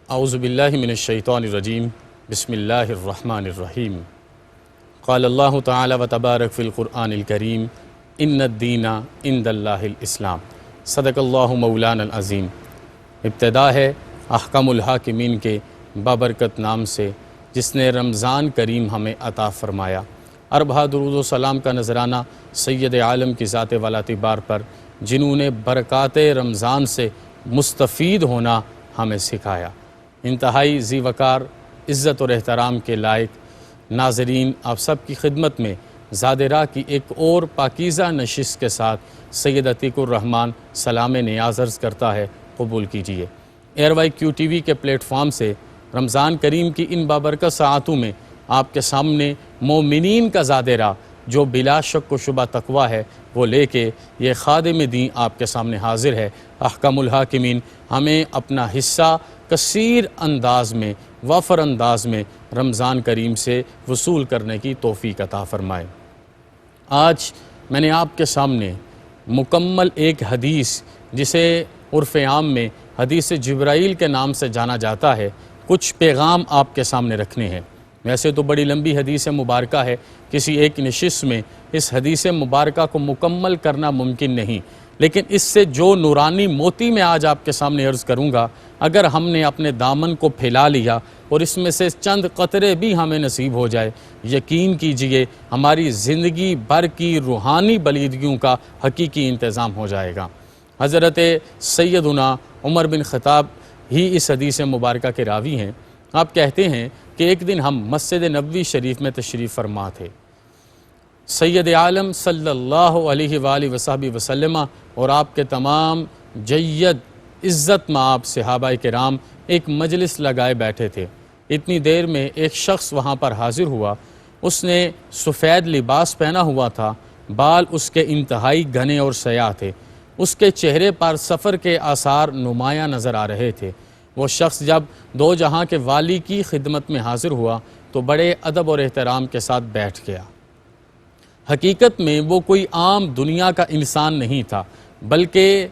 اعوذ باللہ من الشیطان الرجیم بسم اللہ الرحمن الرحیم قال اللہ تعالی و تبارک فی القرآن الکریم ان الدین عند اللہ الاسلام صدق اللہ مولانا العظیم۔ ابتدا ہے احکم الحاکمین کے بابرکت نام سے جس نے رمضان کریم ہمیں عطا فرمایا۔ اربہ درود و سلام کا نذرانہ سید عالم کی ذات والا بار پر جنہوں نے برکات رمضان سے مستفید ہونا ہمیں سکھایا۔ انتہائی ذی وقار عزت اور احترام کے لائق ناظرین، آپ سب کی خدمت میں زاد راہ کی ایک اور پاکیزہ نشست کے ساتھ سید عتیق الرحمن سلام نیاز عرض کرتا ہے، قبول کیجیے۔ ایئر وائی کیو ٹی وی کے پلیٹ فارم سے رمضان کریم کی ان بابرکت ساعتوں میں آپ کے سامنے مومنین کا زاد راہ جو بلا شک و شبہ تقوی ہے وہ لے کے یہ خادم دین آپ کے سامنے حاضر ہے۔ احکم الحاکمین ہمیں اپنا حصہ کثیر انداز میں وافر انداز میں رمضان کریم سے وصول کرنے کی توفیق عطا فرمائے۔ آج میں نے آپ کے سامنے مکمل ایک حدیث جسے عرف عام میں حدیث جبرائیل کے نام سے جانا جاتا ہے، کچھ پیغام آپ کے سامنے رکھنے ہیں۔ ویسے تو بڑی لمبی حدیث مبارکہ ہے، کسی ایک نشست میں اس حدیث مبارکہ کو مکمل کرنا ممکن نہیں، لیکن اس سے جو نورانی موتی میں آج آپ کے سامنے عرض کروں گا، اگر ہم نے اپنے دامن کو پھیلا لیا اور اس میں سے چند قطرے بھی ہمیں نصیب ہو جائے، یقین کیجئے ہماری زندگی بھر کی روحانی بلیدگیوں کا حقیقی انتظام ہو جائے گا۔ حضرت سیدنا عمر بن خطاب ہی اس حدیث مبارکہ کے راوی ہیں۔ آپ کہتے ہیں کہ ایک دن ہم مسجد نبوی شریف میں تشریف فرما تھے۔ سید عالم صلی اللہ علیہ وآلہ وصحبہ وسلم اور آپ کے تمام جید عزت مآب صحابہ کرام ایک مجلس لگائے بیٹھے تھے۔ اتنی دیر میں ایک شخص وہاں پر حاضر ہوا۔ اس نے سفید لباس پہنا ہوا تھا، بال اس کے انتہائی گھنے اور سیاہ تھے، اس کے چہرے پر سفر کے آثار نمایاں نظر آ رہے تھے۔ وہ شخص جب دو جہاں کے والی کی خدمت میں حاضر ہوا تو بڑے ادب اور احترام کے ساتھ بیٹھ گیا۔ حقیقت میں وہ کوئی عام دنیا کا انسان نہیں تھا، بلکہ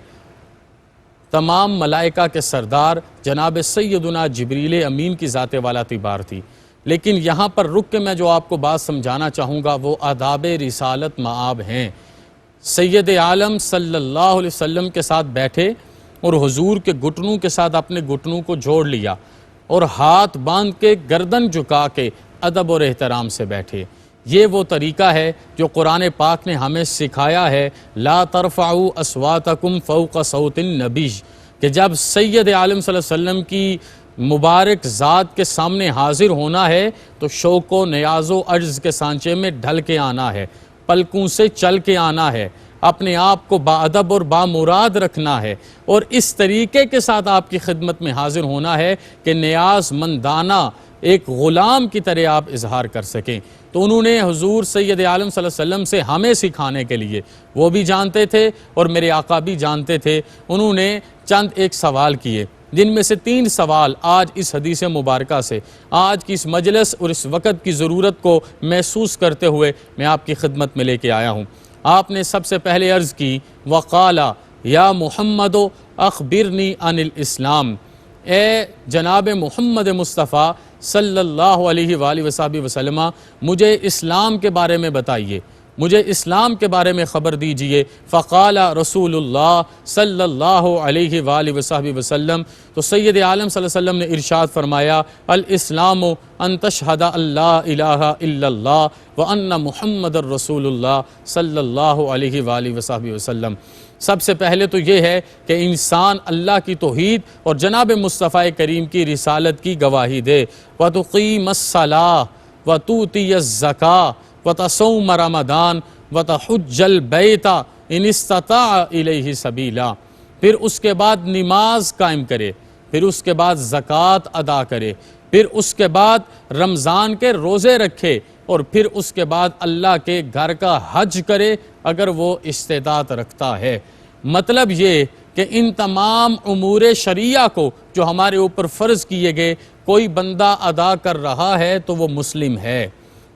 تمام ملائکہ کے سردار جناب سیدنا جبریل امین کی ذات والا بار تھی۔ لیکن یہاں پر رک کے میں جو آپ کو بات سمجھانا چاہوں گا وہ آداب رسالت مآب ہیں۔ سید عالم صلی اللہ علیہ وسلم کے ساتھ بیٹھے اور حضور کے گھٹنوں کے ساتھ اپنے گھٹنوں کو جوڑ لیا اور ہاتھ باندھ کے گردن جھکا کے ادب اور احترام سے بیٹھے۔ یہ وہ طریقہ ہے جو قرآن پاک نے ہمیں سکھایا ہے، لا ترفعوا اصواتکم فوق صوت النبی، کہ جب سید عالم صلی اللہ علیہ وسلم کی مبارک ذات کے سامنے حاضر ہونا ہے تو شوق و نیاز و عجز کے سانچے میں ڈھل کے آنا ہے، پلکوں سے چل کے آنا ہے، اپنے آپ کو باادب اور بامراد رکھنا ہے، اور اس طریقے کے ساتھ آپ کی خدمت میں حاضر ہونا ہے کہ نیاز مندانہ ایک غلام کی طرح آپ اظہار کر سکیں۔ تو انہوں نے حضور سید عالم صلی اللہ علیہ وسلم سے ہمیں سکھانے کے لیے، وہ بھی جانتے تھے اور میرے آقا بھی جانتے تھے، انہوں نے چند ایک سوال کیے، جن میں سے 3 سوال آج اس حدیث مبارکہ سے، آج کی اس مجلس اور اس وقت کی ضرورت کو محسوس کرتے ہوئے میں آپ کی خدمت میں لے کے آیا ہوں۔ آپ نے سب سے پہلے عرض کی، وقال یا محمد اخبرنی عن الاسلام، اے جناب محمد مصطفیٰ صلی اللہ علیہ وآلہ وصحبہ وسلم، مجھے اسلام کے بارے میں بتائیے، مجھے اسلام کے بارے میں خبر دیجئے۔ فقال رسول اللہ صلی اللہ علیہ وآلہ وصحبہ وسلم، تو سید عالم صلی اللہ علیہ وسلم نے ارشاد فرمایا، الاسلام ان تشہد اللہ الہ الا اللہ وان محمد الرسول اللہ صلی اللہ علیہ وآلہ وصحبہ وسلم۔ سب سے پہلے تو یہ ہے کہ انسان اللہ کی توحید اور جناب مصطفیٰ کریم کی رسالت کی گواہی دے، وَتُقِيمَ الصَّلَاةَ وَتُؤْتِيَ الزَّكَاةَ وَتَصُومَ رَمَضَانَ وَتَحُجَّ الْبَيْتَ إِنِ اسْتَطَاعَ إِلَيْهِ سَبِيلًا، پھر اس کے بعد نماز قائم کرے، پھر اس کے بعد زکوٰۃ ادا کرے، پھر اس کے بعد رمضان کے روزے رکھے، اور پھر اس کے بعد اللہ کے گھر کا حج کرے اگر وہ استطاعت رکھتا ہے۔ مطلب یہ کہ ان تمام امور شریعہ کو جو ہمارے اوپر فرض کیے گئے کوئی بندہ ادا کر رہا ہے تو وہ مسلم ہے،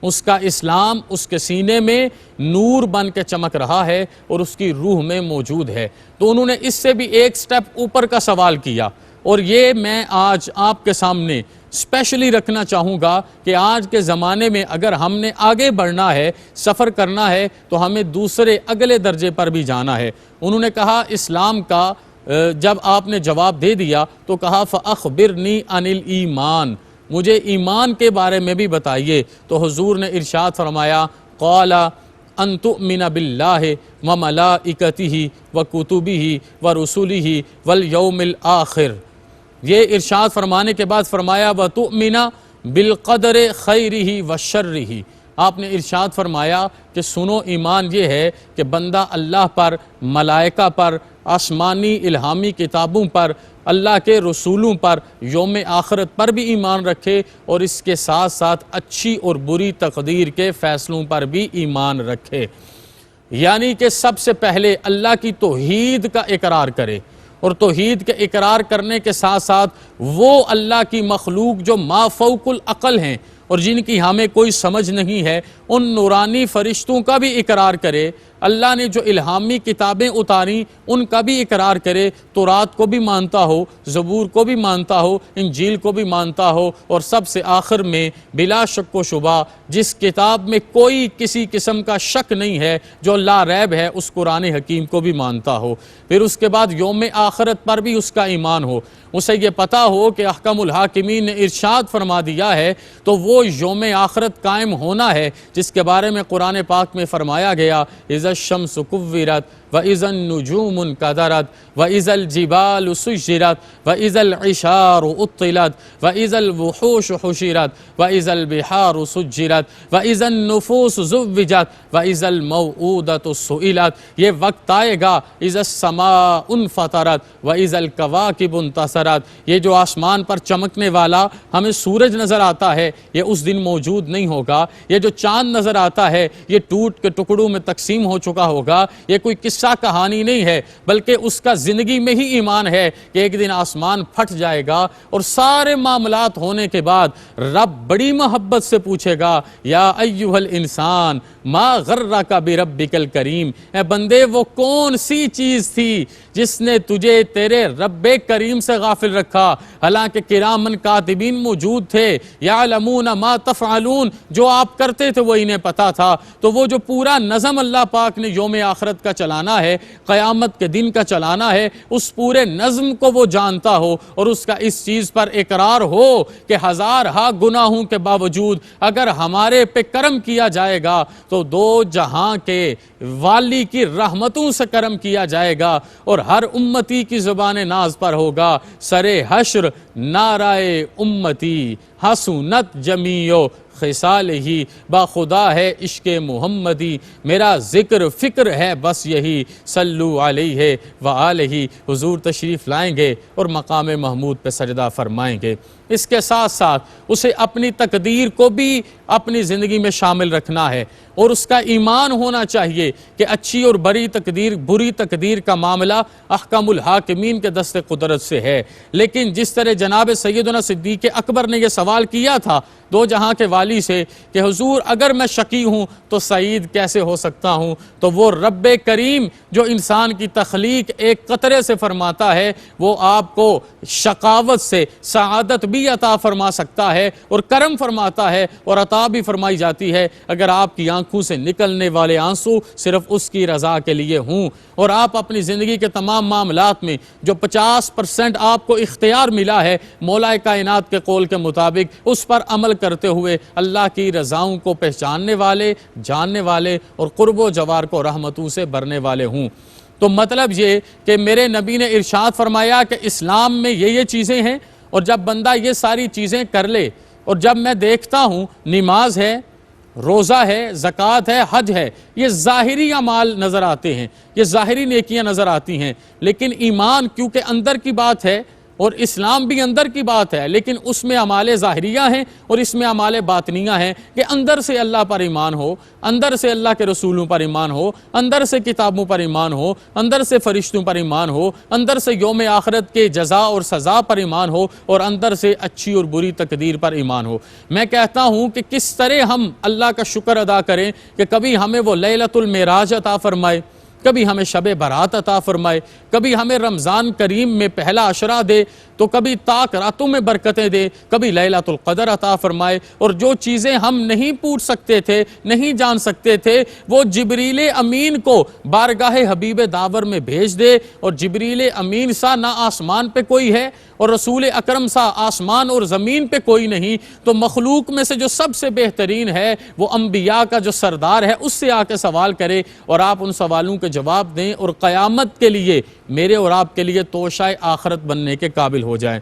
اس کا اسلام اس کے سینے میں نور بن کے چمک رہا ہے اور اس کی روح میں موجود ہے۔ تو انہوں نے اس سے بھی ایک سٹیپ اوپر کا سوال کیا، اور یہ میں آج آپ کے سامنے اسپیشلی رکھنا چاہوں گا کہ آج کے زمانے میں اگر ہم نے آگے بڑھنا ہے، سفر کرنا ہے، تو ہمیں دوسرے اگلے درجے پر بھی جانا ہے۔ انہوں نے کہا اسلام کا جب آپ نے جواب دے دیا تو کہا فَأَخْبِرْنِي عَنِ الْإِيمَانِ، مجھے ایمان کے بارے میں بھی بتائیے۔ تو حضور نے ارشاد فرمایا قَالَ أَن تُؤْمِنَ بِاللَّهِ وَمَلَائِكَتِهِ وَكُتُبِهِ وَرُسُلِهِ وَالْيَوْمِ الْآخِرِ، یہ ارشاد فرمانے کے بعد فرمایا وَتُؤْمِنَ بِالْقَدْرِ خَيْرِهِ وَشَرِّهِ، آپ نے ارشاد فرمایا کہ سنو ایمان یہ ہے کہ بندہ اللہ پر، ملائکہ پر، آسمانی الہامی کتابوں پر، اللہ کے رسولوں پر، یوم آخرت پر بھی ایمان رکھے، اور اس کے ساتھ ساتھ اچھی اور بری تقدیر کے فیصلوں پر بھی ایمان رکھے۔ یعنی کہ سب سے پہلے اللہ کی توحید کا اقرار کرے، اور توحید کے اقرار کرنے کے ساتھ ساتھ وہ اللہ کی مخلوق جو ما فوق العقل ہیں اور جن کی ہمیں کوئی سمجھ نہیں ہے، ان نورانی فرشتوں کا بھی اقرار کرے، اللہ نے جو الہامی کتابیں اتاری ان کا بھی اقرار کرے، تورات کو بھی مانتا ہو، زبور کو بھی مانتا ہو، انجیل کو بھی مانتا ہو، اور سب سے آخر میں بلا شک و شبہ جس کتاب میں کوئی کسی قسم کا شک نہیں ہے، جو لا ریب ہے، اس قرآن حکیم کو بھی مانتا ہو۔ پھر اس کے بعد یوم آخرت پر بھی اس کا ایمان ہو، اسے یہ پتا ہو کہ احکم الحاکمین نے ارشاد فرما دیا ہے، تو وہ یوم آخرت قائم ہونا ہے جس کے بارے میں قرآن پاک میں فرمایا گیا اذا الشمس کورت وَإِذَا النُّجُومُ انْكَدَرَتْ وَإِذَا الْجِبَالُ سُجِّرَتْ وَإِذَا الْعِشَارُ عُطِّلَتْ وَإِذَا الْوُحُوشُ حُشِرَتْ وَإِذَا الْبِحَارُ سُجِّرَتْ وَإِذَا النُّفُوسُ زُوِّجَتْ وَإِذَا الْمَوْءُودَةُ سُئِلَتْ، یہ وقت آئے گا اذا السَّمَاءُ انفطرت وَإِذَا الْكَوَاكِبُ انتثرت، یہ جو آسمان پر چمکنے والا ہمیں سورج نظر آتا ہے یہ اس دن موجود نہیں ہوگا، یہ جو چاند نظر آتا ہے یہ ٹوٹ کے ٹکڑوں میں تقسیم ہو چکا ہوگا، یہ کوئی قصہ کہانی نہیں ہے، بلکہ اس کا زندگی میں ہی ایمان ہے کہ ایک دن آسمان پھٹ جائے گا، اور سارے معاملات ہونے کے بعد رب بڑی محبت سے پوچھے گا یا ایھا الانسان ما غرک بربک الکریم، اے بندے وہ کون سی چیز تھی جس نے تجھے تیرے رب کریم سے غافل رکھا، حالانکہ کرامن کاتبین موجود تھے، یعلمون ما تفعلون، جو آپ کرتے تھے وہ انہیں پتا تھا۔ تو وہ جو پورا نظم اللہ پاک نے یوم آخرت کا چلانا ہے، قیامت کے دن کا چلانا ہے، اس پورے نظم کو وہ جانتا ہو، اور اس کا اس چیز پر اقرار ہو کہ ہزارہا گناہوں کے باوجود اگر ہمارے پہ کرم کیا جائے گا تو دو جہاں کے والی کی رحمتوں سے کرم کیا جائے گا، اور ہر امتی کی زبان ناز پر ہوگا سر حشر نعرہ امتی حسنت جمیع خصال ہی، با خدا ہے عشق محمدی، میرا ذکر فکر ہے بس یہی، صلو علیہ وآلہ، حضور تشریف لائیں گے اور مقام محمود پہ سجدہ فرمائیں گے۔ اس کے ساتھ ساتھ اسے اپنی تقدیر کو بھی اپنی زندگی میں شامل رکھنا ہے، اور اس کا ایمان ہونا چاہیے کہ اچھی اور بری تقدیر کا معاملہ احکم الحاکمین کے دست قدرت سے ہے۔ لیکن جس طرح جناب سیدنا صدیق اکبر نے یہ سوال کیا تھا دو جہاں کے والی سے کہ حضور اگر میں شقی ہوں تو سعید کیسے ہو سکتا ہوں، تو وہ رب کریم جو انسان کی تخلیق ایک قطرے سے فرماتا ہے، وہ آپ کو شقاوت سے سعادت بھی عطا فرما سکتا ہے، اور کرم فرماتا ہے، اور عطا بھی فرمائی جاتی ہے اگر آپ کی آنکھوں سے نکلنے والے آنسو صرف اس کی رضا کے لیے ہوں، اور آپ اپنی زندگی کے تمام معاملات میں جو 50% آپ کو اختیار ملا ہے مولا کائنات کے قول کے مطابق، اس پر عمل کرتے ہوئے اللہ کی رضاؤں کو پہچاننے والے، جاننے والے، اور قرب و جوار کو رحمتوں سے بھرنے والے ہوں۔ تو مطلب یہ کہ میرے نبی نے ارشاد فرمایا کہ اسلام میں یہ چیزیں ہیں، اور جب بندہ یہ ساری چیزیں کر لے، اور جب میں دیکھتا ہوں نماز ہے، روزہ ہے، زکوٰۃ ہے، حج ہے، یہ ظاہری اعمال نظر آتے ہیں، یہ ظاہری نیکیاں نظر آتی ہیں، لیکن ایمان کیونکہ اندر کی بات ہے، اور اسلام بھی اندر کی بات ہے، لیکن اس میں اعمال ظاہریہ ہیں اور اس میں اعمال باطنیہ ہیں، کہ اندر سے اللہ پر ایمان ہو، اندر سے اللہ کے رسولوں پر ایمان ہو، اندر سے کتابوں پر ایمان ہو، اندر سے فرشتوں پر ایمان ہو، اندر سے یوم آخرت کے جزا اور سزا پر ایمان ہو، اور اندر سے اچھی اور بری تقدیر پر ایمان ہو۔ میں کہتا ہوں کہ کس طرح ہم اللہ کا شکر ادا کریں کہ کبھی ہمیں وہ لیلۃ المعراج عطا فرمائے، کبھی ہمیں شب برات عطا فرمائے، کبھی ہمیں رمضان کریم میں پہلا عشرہ دے تو کبھی تاک راتوں میں برکتیں دے، کبھی لیلۃ القدر عطا فرمائے، اور جو چیزیں ہم نہیں پوچھ سکتے تھے، نہیں جان سکتے تھے، وہ جبریل امین کو بارگاہ حبیب داور میں بھیج دے، اور جبریل امین سا نہ آسمان پہ کوئی ہے اور رسول اکرم سا آسمان اور زمین پہ کوئی نہیں، تو مخلوق میں سے جو سب سے بہترین ہے وہ انبیاء کا جو سردار ہے اس سے آ کے سوال کرے اور آپ ان سوالوں کے جواب دیں، اور قیامت کے لیے میرے اور آپ کے لیے توشہ آخرت بننے کے قابل ہو جائیں۔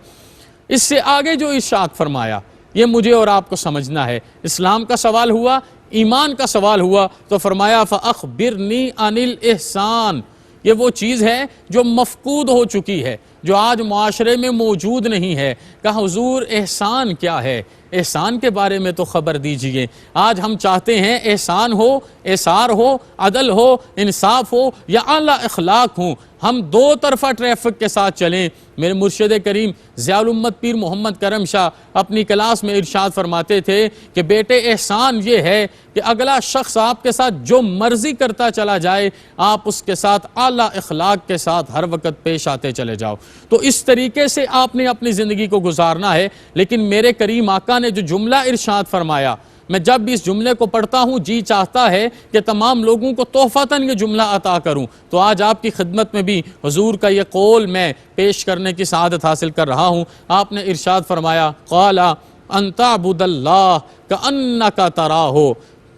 اس سے آگے جو ارشاد فرمایا یہ مجھے اور آپ کو سمجھنا ہے۔ اسلام کا سوال ہوا، ایمان کا سوال ہوا، تو فرمایا فَأَخْبِرْنِي عَنِ الْإِحْسَانِ، یہ وہ چیز ہے جو مفقود ہو چکی ہے، جو آج معاشرے میں موجود نہیں ہے۔ کہا حضور احسان کیا ہے؟ احسان کے بارے میں تو خبر دیجئے۔ آج ہم چاہتے ہیں احسان ہو، احسار ہو، عدل ہو، انصاف ہو یا اعلیٰ اخلاق ہوں، ہم دو طرفہ ٹریفک کے ساتھ چلیں۔ میرے مرشد کریم ضیاء الامت پیر محمد کرم شاہ اپنی کلاس میں ارشاد فرماتے تھے کہ بیٹے احسان یہ ہے کہ اگلا شخص آپ کے ساتھ جو مرضی کرتا چلا جائے، آپ اس کے ساتھ اعلیٰ اخلاق کے ساتھ ہر وقت پیش آتے چلے جاؤ۔ تو اس طریقے سے آپ نے اپنی زندگی کو گزارنا ہے۔ لیکن میرے کریم آقا نے جو جملہ ارشاد فرمایا، میں جب بھی اس جملے کو پڑھتا ہوں جی چاہتا ہے کہ تمام لوگوں کو تحفتاً یہ جملہ عطا کروں۔ تو آج آپ کی خدمت میں بھی حضور کا یہ قول میں پیش کرنے کی سعادت حاصل کر رہا ہوں۔ آپ نے ارشاد فرمایا قال ان تعبد اللہ کأنک تراہ،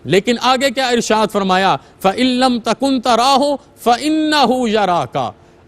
لیکن آگے کیا ارشاد فرمایا فإن لم تکن تراہ فإنہ یراک،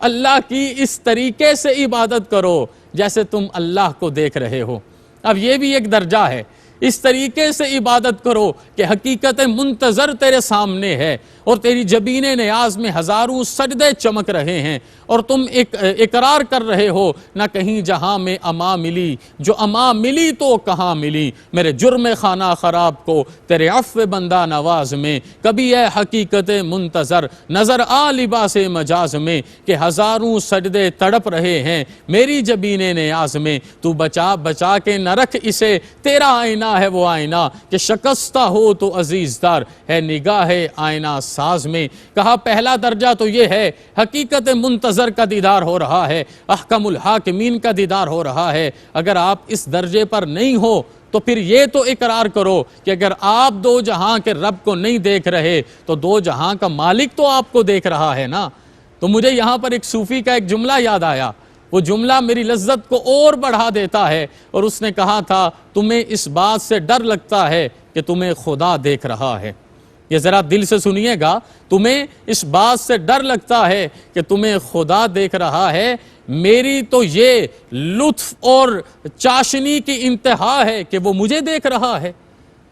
اللہ کی اس طریقے سے عبادت کرو جیسے تم اللہ کو دیکھ رہے ہو۔ اب یہ بھی ایک درجہ ہے، اس طریقے سے عبادت کرو کہ حقیقت منتظر تیرے سامنے ہے اور تیری جبین نیاز میں ہزاروں سجدے چمک رہے ہیں، اور تم اقرار کر رہے ہو نہ کہیں جہاں میں اما ملی، جو اما ملی تو کہاں ملی، میرے جرم خانہ خراب کو تیرے عفو بندہ نواز میں، کبھی اے حقیقت منتظر نظر آ لباس مجاز میں کہ ہزاروں سجدے تڑپ رہے ہیں میری جبین نیاز میں، تو بچا بچا کے نہ رکھ اسے، تیرا آئینہ ہے وہ آئینہ کہ شکستہ ہو تو عزیز دار ہے نگاہ آئینہ ساز میں۔ کہا پہلا درجہ تو یہ ہے حقیقت منتظر کا دیدار ہو رہا ہے، احکم الحاکمین کا دیدار ہو رہا ہے۔ اگر آپ اس درجے پر نہیں ہو تو پھر یہ تو اقرار کرو کہ اگر آپ دو جہاں کے رب کو نہیں دیکھ رہے تو دو جہاں کا مالک تو آپ کو دیکھ رہا ہے نا۔ تو مجھے یہاں پر ایک صوفی کا ایک جملہ یاد آیا، وہ جملہ میری لذت کو اور بڑھا دیتا ہے، اور اس نے کہا تھا تمہیں اس بات سے ڈر لگتا ہے کہ تمہیں خدا دیکھ رہا ہے۔ یہ ذرا دل سے سنیے گا، تمہیں اس بات سے ڈر لگتا ہے کہ تمہیں خدا دیکھ رہا ہے، میری تو یہ لطف اور چاشنی کی انتہا ہے کہ وہ مجھے دیکھ رہا ہے۔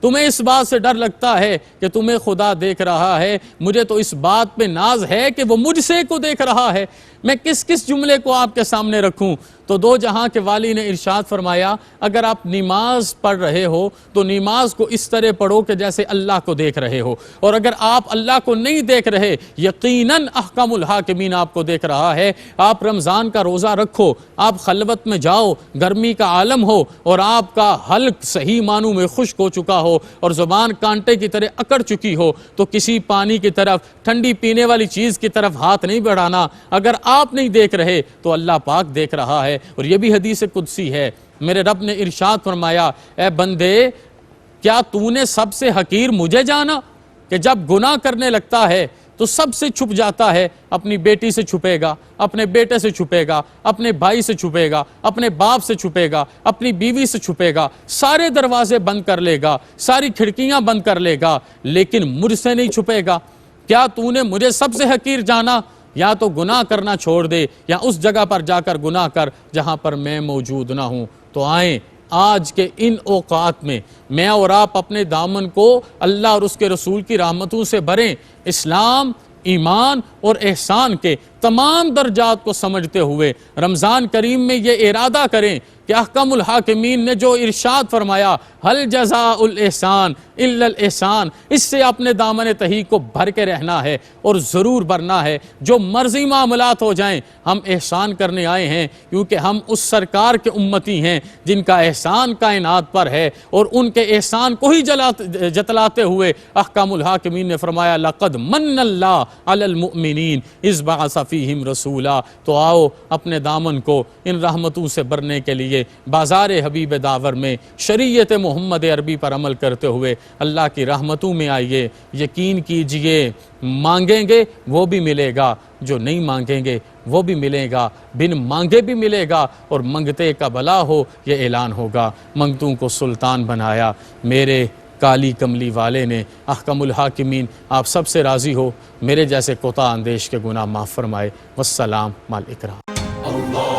تمہیں اس بات سے ڈر لگتا ہے کہ تمہیں خدا دیکھ رہا ہے، مجھے تو اس بات پہ ناز ہے کہ وہ مجھ سے کو دیکھ رہا ہے۔ میں کس کس جملے کو آپ کے سامنے رکھوں؟ تو دو جہاں کے والی نے ارشاد فرمایا اگر آپ نماز پڑھ رہے ہو تو نماز کو اس طرح پڑھو کہ جیسے اللہ کو دیکھ رہے ہو، اور اگر آپ اللہ کو نہیں دیکھ رہے یقیناً احکم الحاکمین آپ کو دیکھ رہا ہے۔ آپ رمضان کا روزہ رکھو، آپ خلوت میں جاؤ، گرمی کا عالم ہو اور آپ کا حلق صحیح معنوں میں خشک ہو چکا ہو اور زبان کانٹے کی طرح اکڑ چکی ہو، تو کسی پانی کی طرف، ٹھنڈی پینے والی چیز کی طرف ہاتھ نہیں بڑھانا۔ اگر آپ نہیں دیکھ رہے تو اللہ پاک دیکھ رہا ہے۔ اور یہ بھی حدیث قدسی ہے، میرے رب نے ارشاد فرمایا اے بندے کیا تو نے سب سے حقیر مجھے جانا کہ جب گناہ کرنے لگتا ہے تو سب سے چھپ جاتا ہے، اپنی بیٹی سے چھپے گا، اپنے بیٹے سے چھپے گا، اپنے بھائی سے چھپے گا، اپنے باپ سے چھپے گا، اپنی بیوی سے چھپے گا، سارے دروازے بند کر لے گا، ساری کھڑکیاں بند کر لے گا، لیکن مجھ سے نہیں چھپے گا۔ کیا تو نے مجھے سب سے حقیر جانا؟ یا تو گناہ کرنا چھوڑ دے یا اس جگہ پر جا کر گناہ کر جہاں پر میں موجود نہ ہوں۔ تو آئیں آج کے ان اوقات میں اور آپ اپنے دامن کو اللہ اور اس کے رسول کی رحمتوں سے بھریں، اسلام، ایمان اور احسان کے تمام درجات کو سمجھتے ہوئے رمضان کریم میں یہ ارادہ کریں کہ احکم الحاکمین نے جو ارشاد فرمایا حل جزاء الاحسان الا الاحسان، اس سے اپنے دامن تہی کو بھر کے رہنا ہے اور ضرور بھرنا ہے۔ جو مرضی معاملات ہو جائیں ہم احسان کرنے آئے ہیں، کیونکہ ہم اس سرکار کے امتی ہیں جن کا احسان کائنات پر ہے، اور ان کے احسان کو ہی جتلاتے ہوئے احکم الحاکمین نے فرمایا لقد من اللہ علی المؤمنین اذ بعث فیہم رسولا، تو آؤ اپنے دامن کو ان رحمتوں سے بھرنے کے لیے بازار حبیب داور میں شریعت محمد عربی پر عمل کرتے ہوئے اللہ کی رحمتوں میں آئیے۔ یقین کیجئے مانگیں گے وہ بھی ملے گا، جو نہیں مانگیں گے وہ بھی ملے گا، بن مانگے بھی ملے گا، اور منگتے کا بلا ہو یہ اعلان ہوگا۔ منگتوں کو سلطان بنایا میرے کالی کملی والے نے، احکم الحاکمین آپ سب سے راضی ہو، میرے جیسے کوتاہ اندیش کے گناہ معاف فرمائے۔ والسلام مع الاکرام۔